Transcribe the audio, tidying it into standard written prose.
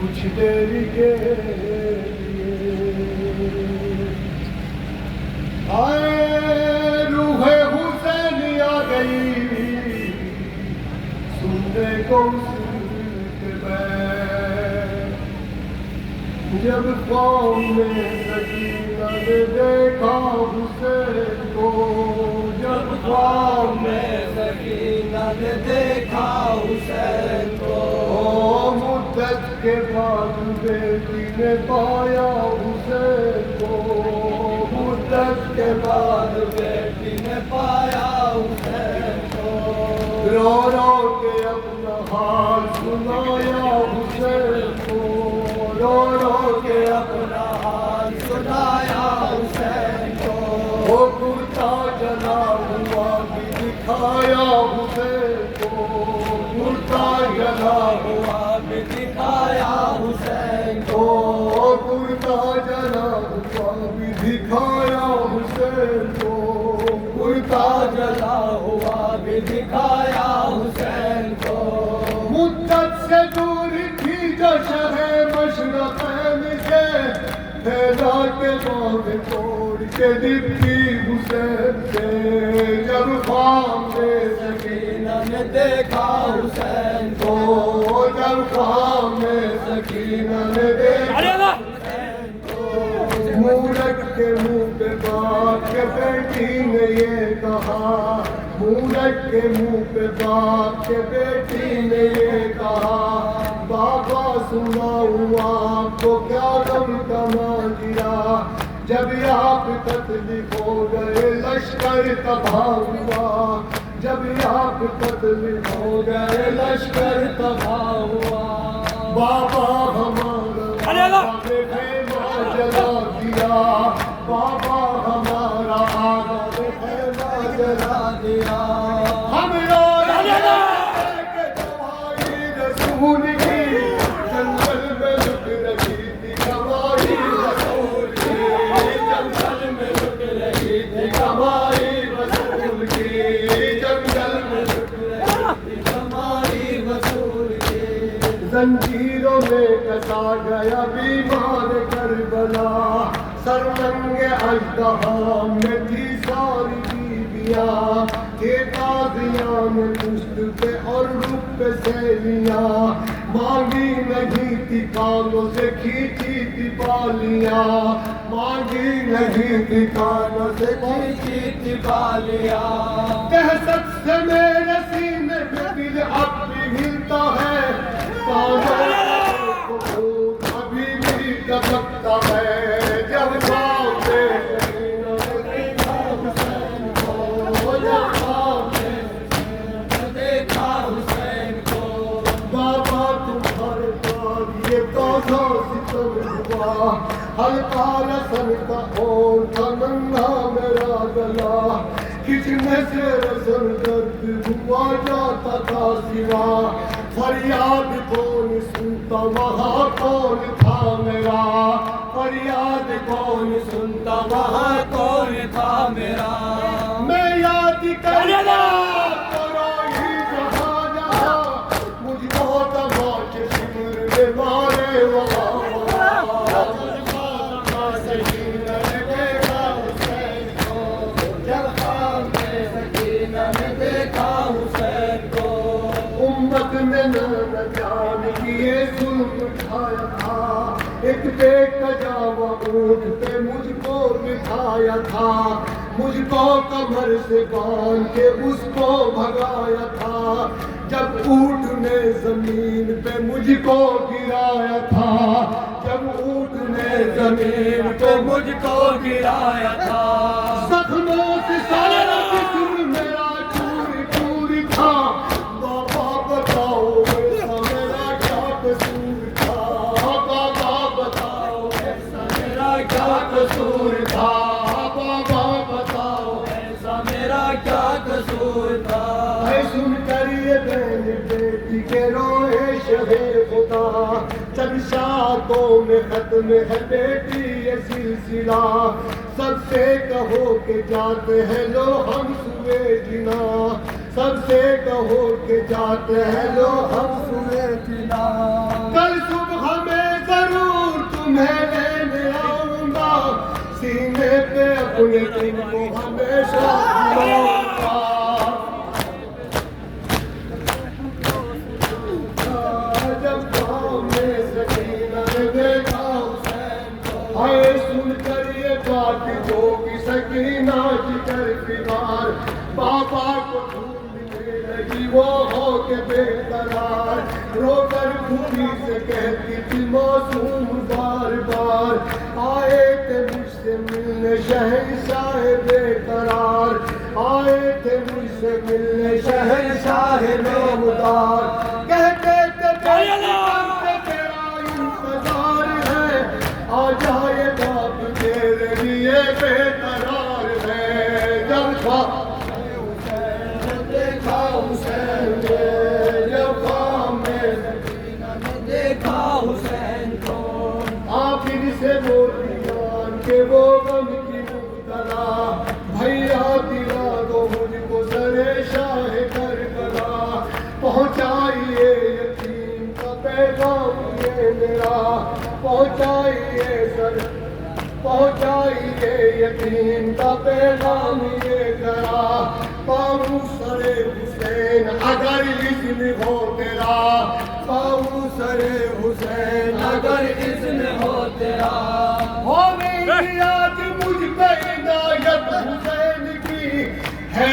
کچھ دیر کے لیے آئے روح حسین آ گئی سننے کو جب قوم نے سکینہ نے دیکھا حسین کو جب قوم نے سکینہ نے دیکھا حسین کو مدت کے بعد بیٹی نے پایا حسین کو مدت کے بعد بیٹی نے پایا حسین کو رو رو کے اپنا حال سنایا حسین کو رو رو کے اپنا حال سنایا حسین کو وہ کرتا جلا ہوا بھی دکھایا حسین کو کرتا جلا ہوا بھی دکھایا حسین کو کرتا جلا ہوا بھی دکھایا حسین کو کرتا جلا ہوا بھی دکھایا حسین کو مدت سے دور تھی جو شہر مشرقین سے پھیلا کے باغ توڑ کے دکھی حسین سے جب خواب میں سکینہ نے دیکھا حسین کو جب خواب میں سکینہ نے دیکھا حسین کو مورک کے منہ پہ باپ کے بیٹی نے یہ کہا مورک کے منہ پہ باپ کے بیٹی نے یہ کہا بابا سنا ہوا آپ کو کیا غم کما دیا جب آپ قتل ہو گئے لشکر تباہ ہوا جب آپ قتل ہو گئے لشکر تباہ ہوا بابا ہمارا خیمہ جلا دیا بابا ہمارا خیمہ جلا دیا ہم رسول کی جنگل میں لٹ رہی تھی کمائی رسول کی جنگل میں لٹ رہی تھی کمائی رسول کی جنگل میں لٹ رہی تھی کمائی رسول کی زنجیروں میں کسا گیا بیمار کربلا سرنگ اژدہا میں تھی ساری بیویاں کہ قاضیاں نے پشت پہ اور رخ پہ سیلیاں مانگی نہیں تھی کانوں سے کھینچی تھی بالیاں مانگی نہیں تھی کانوں سے کھینچی تھی بالیاں دہشت سے میرے سینے میں دل اب بھی ہلتا ہے کانوں کو ابھی بھی دبکتا ہے جب خواب میں ہلکا رسن کا اور تھا ننھا میرا گلا کھچنے سے رسن درد ہوا جاتا تھا سوا فریاد کون سنتا وہاں کون تھا میرا فریاد کون سنتا وہاں کون تھا میرا میں یاد کرتا تو روئی جہاں جہاں مجھ کو تماش شمر میں مارے وہاں امت نے نہ جان کیے ظلم اٹھایا تھا ایک بے کجاوا اونٹ پہ مجھ کو بٹھایا تھا مجھ کو کمر سے باندھ کے اس کو بھگایا تھا جب اونٹ نے زمین پہ مجھ کو گرایا تھا جب اونٹ نے زمین پہ مجھ کو گرایا تھا زخموں سے سارا جسم میرا چور چور تھا بابا بتاؤ ایسا میرا کیا قصور تھا بابا بتاؤ ایسا میرا کیا قصور تھا بابا بتاؤ ایسا میرا کیا قصور تھا اے سن کر یہ بہن بیٹی کے روئے شہ خدا چند شاعتوں میں ختم ہے بیٹی یہ سلسلہ سب سے کہو کہ جاتے ہیں لو ہم سوئے جنا سب سے کہو کہ جاتے ہیں لو ہم سنے تلا کل صبح میں ضرور تمہیں لینے آؤں گا سینے پہ اپنے دن کو ہمیشہ لاؤں گا جب گاؤں میں سکینہ نے دیکھا حسین کو آئے سن کر یہ بات جو کہ سکینہ جگر بیمار بابا کو ڈھونڈنے لگی وہ ہو کے بے قرار رو کر پھوپھی سے کہتی تھی معصوم بار بار آئے تھے مجھ سے ملنے شہنشاہ بے قرار آئے تھے مجھ سے ملنے شہنشاہ نامدار کہتے تھے تیرا انتظار ہے آ جائے باپ تیرے لیے بے قرار ہے جب دیکھا حسین نے جب خام میں دیکھا حسین کو آخر سے وہ دیوان کے وہ غم کی مبتلا بھیا دلا دو مجھ کو سر شاہ کربلا پہنچائیے یتیم کا پیغام یہ میرا پہنچائیے سر پہنچائیے یتیم کا پیغام یہ ذرا پاؤں سر حسین اگر اذن ہو تیرا پاؤں سر حسین اگر اذن ہو تیرا ہو گئی آج مجھ پہ عنایت حسین کی ہے